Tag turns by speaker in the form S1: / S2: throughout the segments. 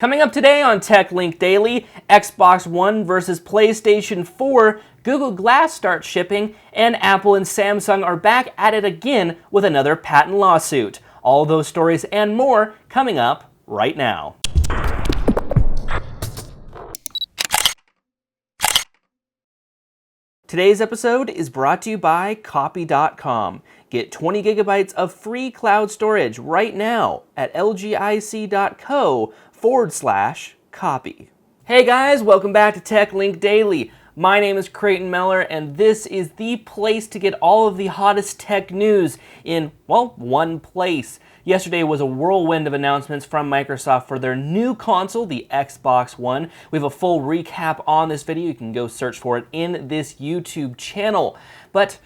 S1: Coming up today on TechLink Daily, Xbox One versus PlayStation 4, Google Glass starts shipping, and Apple and Samsung are back at it again with another patent lawsuit. All those stories and more coming up right now. Today's episode is brought to you by Copy.com. Get 20 gigabytes of free cloud storage right now at lgic.co/copy. Hey guys, welcome back to TechLink Daily. My name is Creighton Meller, and this is the place to get all of the hottest tech news in, well, one place. Yesterday was a whirlwind of announcements from Microsoft for their new console, the Xbox One. We have a full recap on this video. You can go search for it in this YouTube channel. But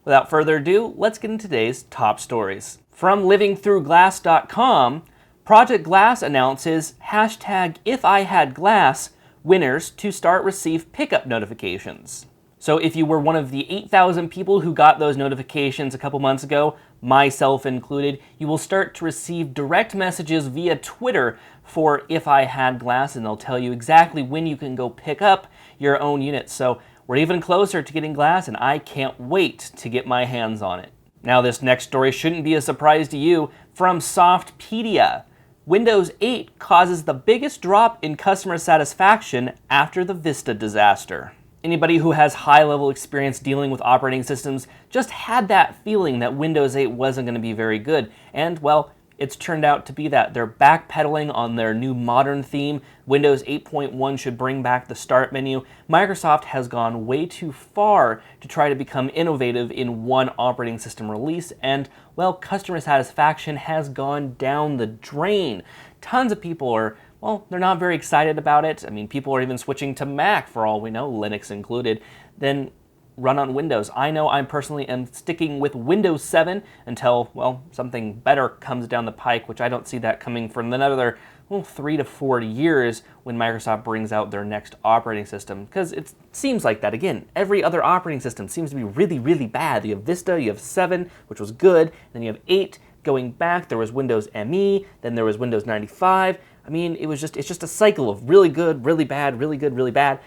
S1: without further ado, let's get into today's top stories. From livingthroughglass.com, Project Glass announces #IfIHadGlass winners to start receive pickup notifications. So if you were one of the 8,000 people who got those notifications a couple months ago, myself included, you will start to receive direct messages via Twitter for If I Had Glass, and they'll tell you exactly when you can go pick up your own unit. So we're even closer to getting Glass, and I can't wait to get my hands on it. Now this next story shouldn't be a surprise to you. From Softpedia, Windows 8 causes the biggest drop in customer satisfaction after the Vista disaster. Anybody who has high-level experience dealing with operating systems just had that feeling that Windows 8 wasn't going to be very good. And, well, it's turned out to be that. They're backpedaling on their new modern theme. Windows 8.1 should bring back the start menu. Microsoft has gone way too far to try to become innovative in one operating system release. And, well, customer satisfaction has gone down the drain. Tons of people are, well, they're not very excited about it. I mean, people are even switching to Mac, for all we know, Linux included, then run on Windows. I know I personally am sticking with Windows 7 until, well, something better comes down the pike, which I don't see that coming for another, well, 3 to 4 years when Microsoft brings out their next operating system, because it seems like that. Again, every other operating system seems to be really, really bad. You have Vista, you have 7, which was good, then you have 8 going back, there was Windows ME, then there was Windows 95. I mean, it's just a cycle of really good, really bad, really good, really bad.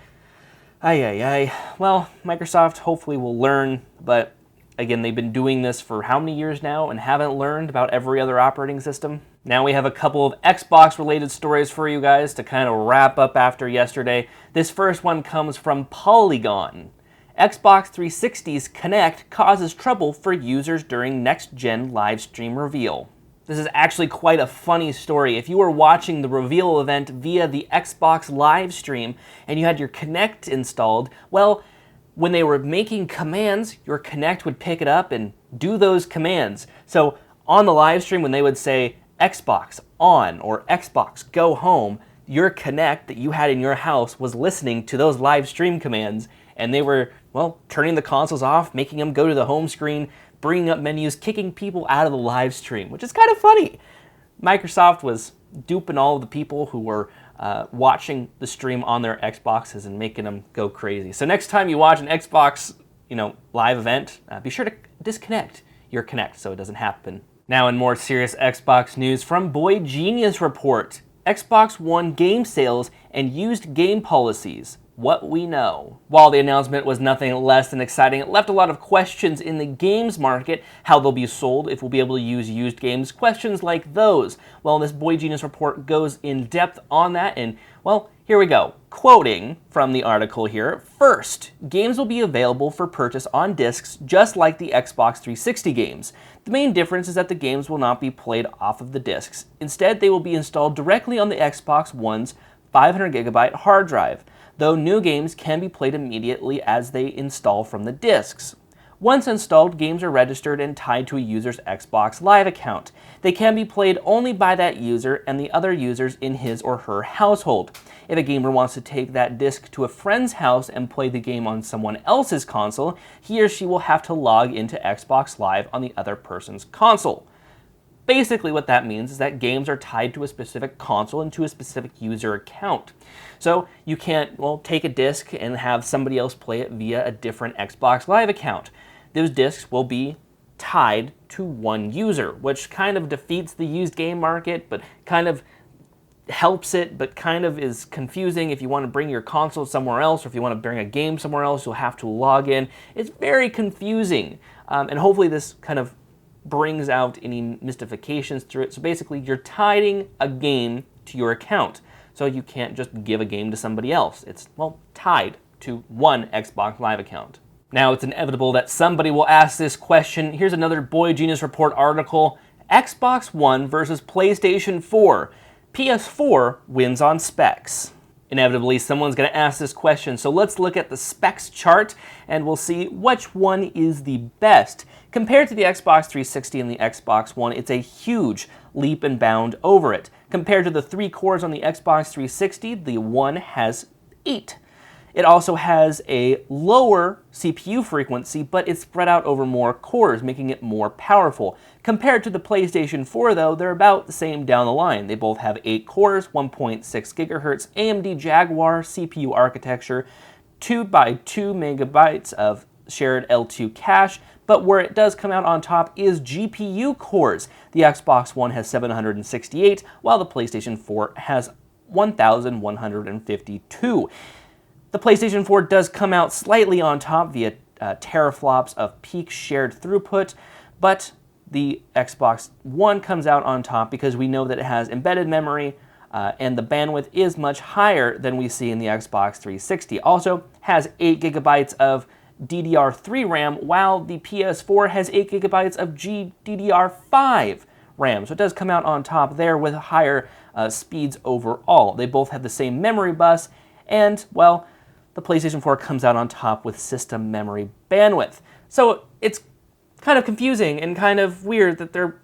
S1: Well, Microsoft hopefully will learn, but again, they've been doing this for how many years now and haven't learned about every other operating system? Now we have a couple of Xbox-related stories for you guys to kind of wrap up after yesterday. This first one comes from Polygon. Xbox 360's Kinect causes trouble for users during next-gen livestream reveal. This is actually quite a funny story. If you were watching the reveal event via the Xbox live stream and you had your Kinect installed, well, when they were making commands, your Kinect would pick it up and do those commands. So on the live stream, when they would say Xbox on or Xbox go home, your Kinect that you had in your house was listening to those live stream commands, and they were, well, turning the consoles off, making them go to the home screen, bringing up menus, kicking people out of the live stream, which is kind of funny. Microsoft was duping all of the people who were watching the stream on their Xboxes and making them go crazy. So next time you watch an Xbox, live event, be sure to disconnect your Kinect so it doesn't happen. Now in more serious Xbox news from Boy Genius Report, Xbox One game sales and used game policies. What we know. While the announcement was nothing less than exciting, it left a lot of questions in the games market, how they'll be sold, if we'll be able to use used games, questions like those. Well, this Boy Genius report goes in depth on that, and, well, here we go. Quoting from the article here, first, games will be available for purchase on discs just like the Xbox 360 games. The main difference is that the games will not be played off of the discs. Instead, they will be installed directly on the Xbox One's 500GB hard drive, though new games can be played immediately as they install from the discs. Once installed, games are registered and tied to a user's Xbox Live account. They can be played only by that user and the other users in his or her household. If a gamer wants to take that disc to a friend's house and play the game on someone else's console, he or she will have to log into Xbox Live on the other person's console. Basically what that means is that games are tied to a specific console and to a specific user account. So you can't, well, take a disc and have somebody else play it via a different Xbox Live account. Those discs will be tied to one user, which kind of defeats the used game market, but kind of helps it, but kind of is confusing. If you want to bring your console somewhere else, or if you want to bring a game somewhere else, you'll have to log in. It's very confusing, and hopefully this kind of brings out any mystifications through it. So basically, you're tying a game to your account, so you can't just give a game to somebody else. It's, well, tied to one Xbox Live account. Now, it's inevitable that somebody will ask this question. Here's another Boy Genius Report article. Xbox One versus PlayStation 4. PS4 wins on specs. Inevitably, someone's going to ask this question, so let's look at the specs chart and we'll see which one is the best. Compared to the Xbox 360 and the Xbox One, it's a huge leap and bound over it. Compared to the 3 cores on the Xbox 360, the One has 8. It also has a lower CPU frequency, but it's spread out over more cores, making it more powerful. Compared to the PlayStation 4, though, they're about the same down the line. They both have 8 cores, 1.6 GHz AMD Jaguar CPU architecture, 2 by 2 megabytes of shared L2 cache, but where it does come out on top is GPU cores. The Xbox One has 768, while the PlayStation 4 has 1,152. The PlayStation 4 does come out slightly on top via teraflops of peak shared throughput, but the Xbox One comes out on top because we know that it has embedded memory and the bandwidth is much higher than we see in the Xbox 360. Also has 8 gigabytes of DDR3 RAM, while the PS4 has 8 gigabytes of GDDR5 RAM. So it does come out on top there with higher speeds overall. They both have the same memory bus, and, well, the PlayStation 4 comes out on top with system memory bandwidth. So it's kind of confusing and kind of weird that they're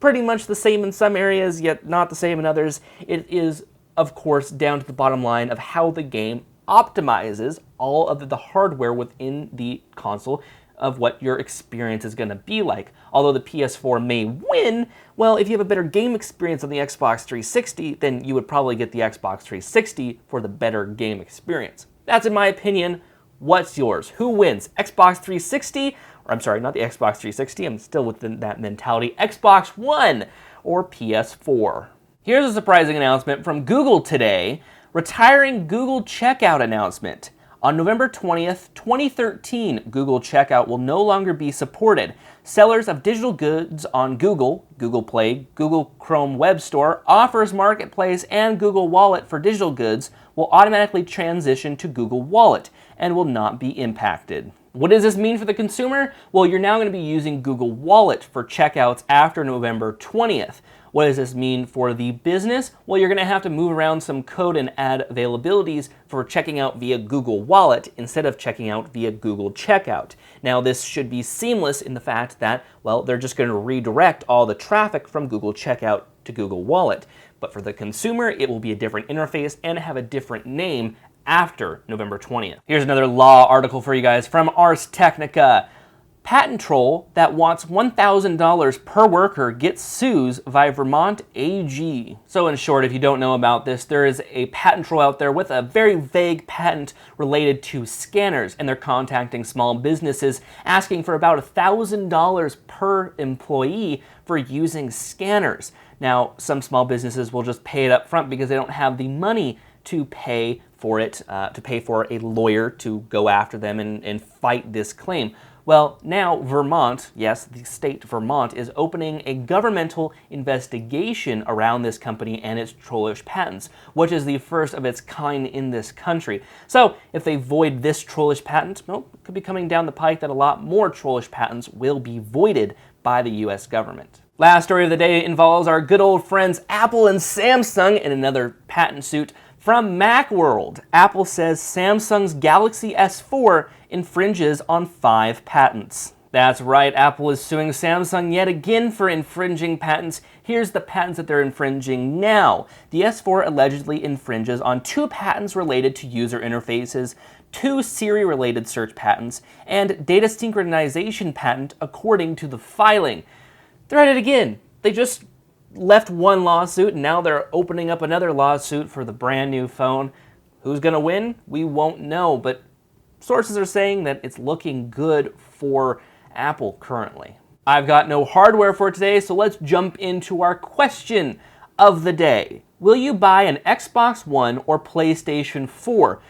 S1: pretty much the same in some areas, yet not the same in others. It is, of course, down to the bottom line of how the game optimizes all of the hardware within the console of what your experience is going to be like. Although the PS4 may win, well, if you have a better game experience on the Xbox 360, then you would probably get the Xbox 360 for the better game experience. That's in my opinion. What's yours? Who wins? Xbox 360, or I'm sorry, not the Xbox 360, I'm still within that mentality, Xbox One or PS4? Here's a surprising announcement from Google today, retiring Google Checkout announcement. On November 20th, 2013, Google Checkout will no longer be supported. Sellers of digital goods on Google, Google Play, Google Chrome Web Store, Offers Marketplace, and Google Wallet for digital goods will automatically transition to Google Wallet and will not be impacted. What does this mean for the consumer? Well, you're now going to be using Google Wallet for checkouts after November 20th. What does this mean for the business? Well, you're going to have to move around some code and add availabilities for checking out via Google Wallet instead of checking out via Google Checkout. Now, this should be seamless in the fact that, well, they're just going to redirect all the traffic from Google Checkout to Google Wallet. But for the consumer, it will be a different interface and have a different name after November 20th. Here's another law article for you guys from Ars Technica. Patent troll that wants $1,000 per worker gets sues via Vermont A-G. So in short, if you don't know about this, there is a patent troll out there with a very vague patent related to scanners, and they're contacting small businesses asking for about $1,000 per employee for using scanners. Now, some small businesses will just pay it up front because they don't have the money to pay for it, to pay for a lawyer to go after them and fight this claim. Well, now Vermont, yes, the state Vermont, is opening a governmental investigation around this company and its trollish patents, which is the first of its kind in this country. So if they void this trollish patent, well, it could be coming down the pike that a lot more trollish patents will be voided by the US government. Last story of the day involves our good old friends Apple and Samsung in another patent suit. From Macworld, Apple says Samsung's Galaxy S4 infringes on 5 patents. That's right, Apple is suing Samsung yet again for infringing patents. Here's the patents that they're infringing now. The S4 allegedly infringes on 2 patents related to user interfaces, 2 Siri-related search patents, and data synchronization patent according to the filing. They're at it again. They just left one lawsuit, and now they're opening up another lawsuit for the brand new phone. Who's going to win? We won't know, but sources are saying that it's looking good for Apple currently. I've got no hardware for today, so let's jump into our question of the day. Will you buy an Xbox One or PlayStation 4?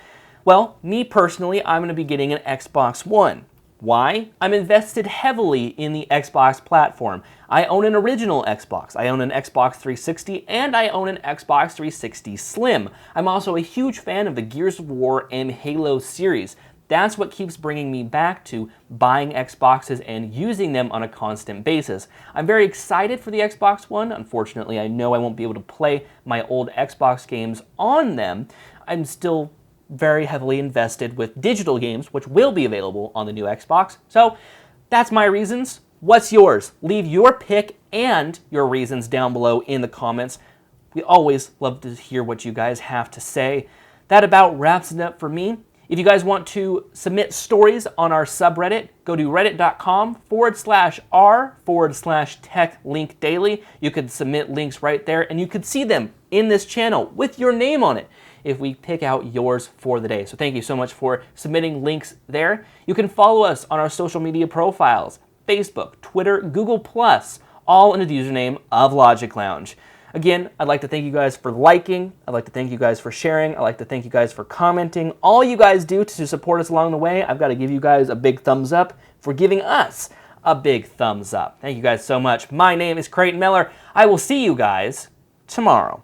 S1: Well, me personally, I'm going to be getting an Xbox One. Why? I'm invested heavily in the Xbox platform. I own an original Xbox, I own an Xbox 360, and I own an Xbox 360 Slim. I'm also a huge fan of the Gears of War and Halo series. That's what keeps bringing me back to buying Xboxes and using them on a constant basis. I'm very excited for the Xbox One. Unfortunately, I know I won't be able to play my old Xbox games on them. I'm still very heavily invested with digital games, which will be available on the new Xbox. So that's my reasons. What's yours? Leave your pick and your reasons down below in the comments. We always love to hear what you guys have to say. That about wraps it up for me. If you guys want to submit stories on our subreddit, go to reddit.com/r/techlinkdaily. You could submit links right there, and you could see them in this channel with your name on it if we pick out yours for the day. So thank you so much for submitting links there. You can follow us on our social media profiles, Facebook, Twitter, Google+, all under the username of LogicLounge. Again, I'd like to thank you guys for liking. I'd like to thank you guys for sharing. I'd like to thank you guys for commenting. All you guys do to support us along the way, I've got to give you guys a big thumbs up for giving us a big thumbs up. Thank you guys so much. My name is Creighton Miller. I will see you guys tomorrow.